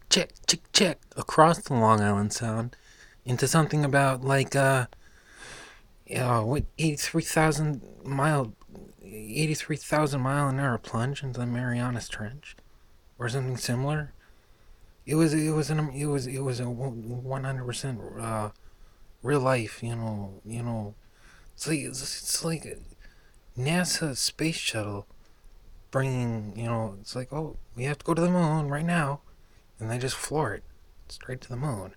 chick across the Long Island Sound into something about like what 83,000 an hour plunge into the Marianas Trench or something similar. It was a 100% real life. It's like a NASA space shuttle bringing. It's like, oh, we have to go to the moon right now, and they just floor it straight to the moon.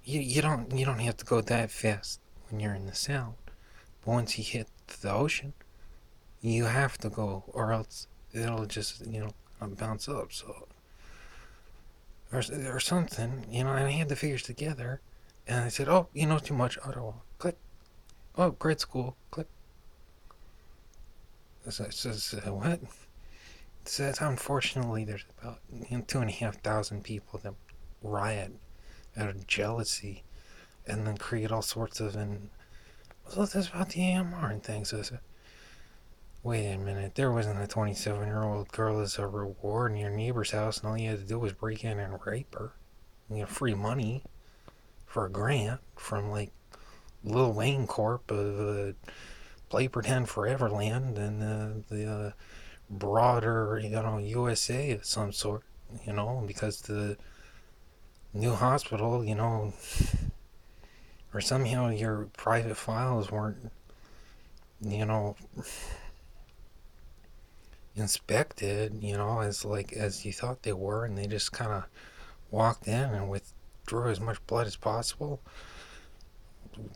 You don't have to go that fast when you're in the sound, but once you hit the ocean, you have to go, or else it'll just bounce up. So or something, and I had the figures together, and I said, oh, you know too much. Ottawa, click. Oh, grade school, click. Says what? It says unfortunately there's about 2,500 people that riot out of jealousy, and then create all sorts of so that's about the AMR and things. So I said, wait a minute, there wasn't a 27-year-old girl as a reward in your neighbor's house, and all you had to do was break in and rape her. You get free money for a grant from like Lil Wayne Corp of Play Pretend Foreverland and the broader USA of some sort. Because the new hospital, or somehow your private files weren't, you know, inspected, as you thought they were, and they just kind of walked in and withdrew as much blood as possible,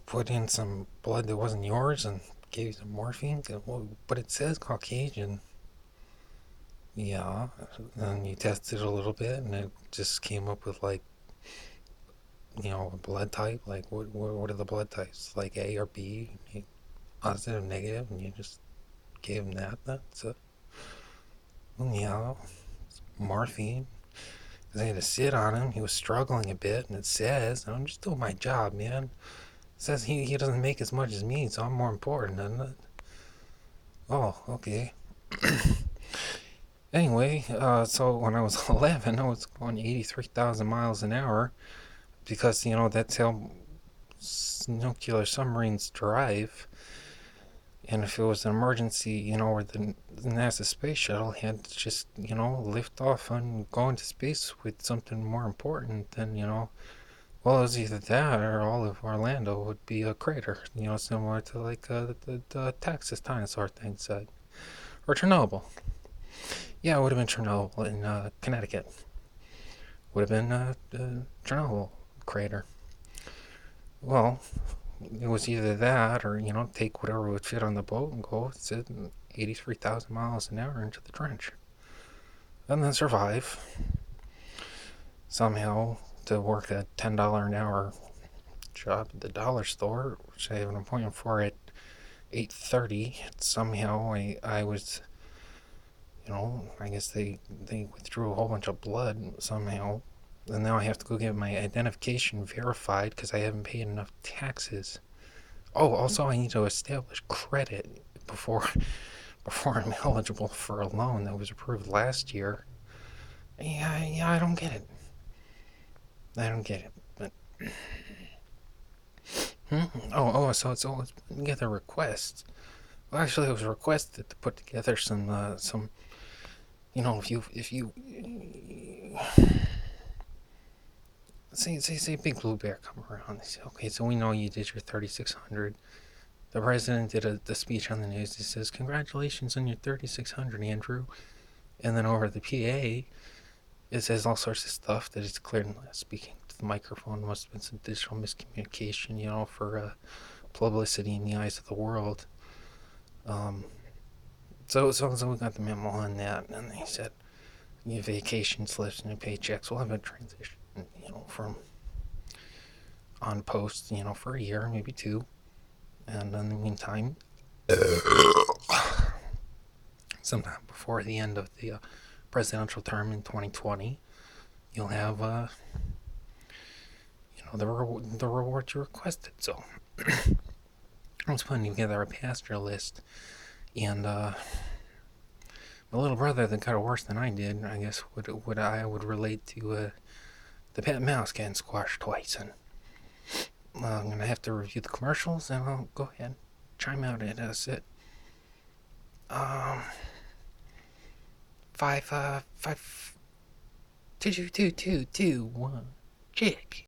put in some blood that wasn't yours, and gave you some morphine. But it says Caucasian. Yeah, and you tested a little bit, and it just came up with like, a blood type. Like, what are the blood types? Like A or B, positive, negative, and you just gave him that. That's morphine. Because I had to sit on him. He was struggling a bit, and it says, I'm just doing my job, man. It says he doesn't make as much as me, so I'm more important, isn't it? Oh, okay. Anyway, so when I was 11, I was going 83,000 miles an hour because, that's how nuclear submarines drive. And if it was an emergency, where the NASA space shuttle had to just, lift off and go into space with something more important, then, well, it was either that or all of Orlando would be a crater, similar to like the Texas dinosaur thing said. Or Chernobyl. Yeah, it would have been Chernobyl in Connecticut. Would have been the Chernobyl crater. Well, it was either that or, take whatever would fit on the boat and go sit 83,000 miles an hour into the trench. And then survive. Somehow to work a $10 an hour job at the dollar store, which I have an appointment for at 8:30. Somehow I was, I guess they withdrew a whole bunch of blood somehow. And now I have to go get my identification verified because I haven't paid enough taxes. Oh, also I need to establish credit before I'm eligible for a loan that was approved last year. Yeah, I don't get it. But so it's always putting together requests. Well, actually, it was requested to put together some if you say Big Blue Bear come around. They say, okay, so we know you did your 3,600. The president did the speech on the news. He says, congratulations on your 3,600, Andrew. And then over the PA, it says all sorts of stuff that is clearly speaking to the microphone. Must have been some digital miscommunication, for publicity in the eyes of the world. So we got the memo on that, and they said your vacation slips and your paychecks will have a transition, from on post, for a year, maybe two, and in the meantime, sometime before the end of the presidential term in 2020, you'll have the rewards you requested. So I was putting together a passenger list, and My little brother that got it worse than I did, I guess, would relate to the pet mouse getting squashed twice. And I'm gonna have to review the commercials, and I'll go ahead, chime out at us at um 5 2 2 2 2 2 1 chick.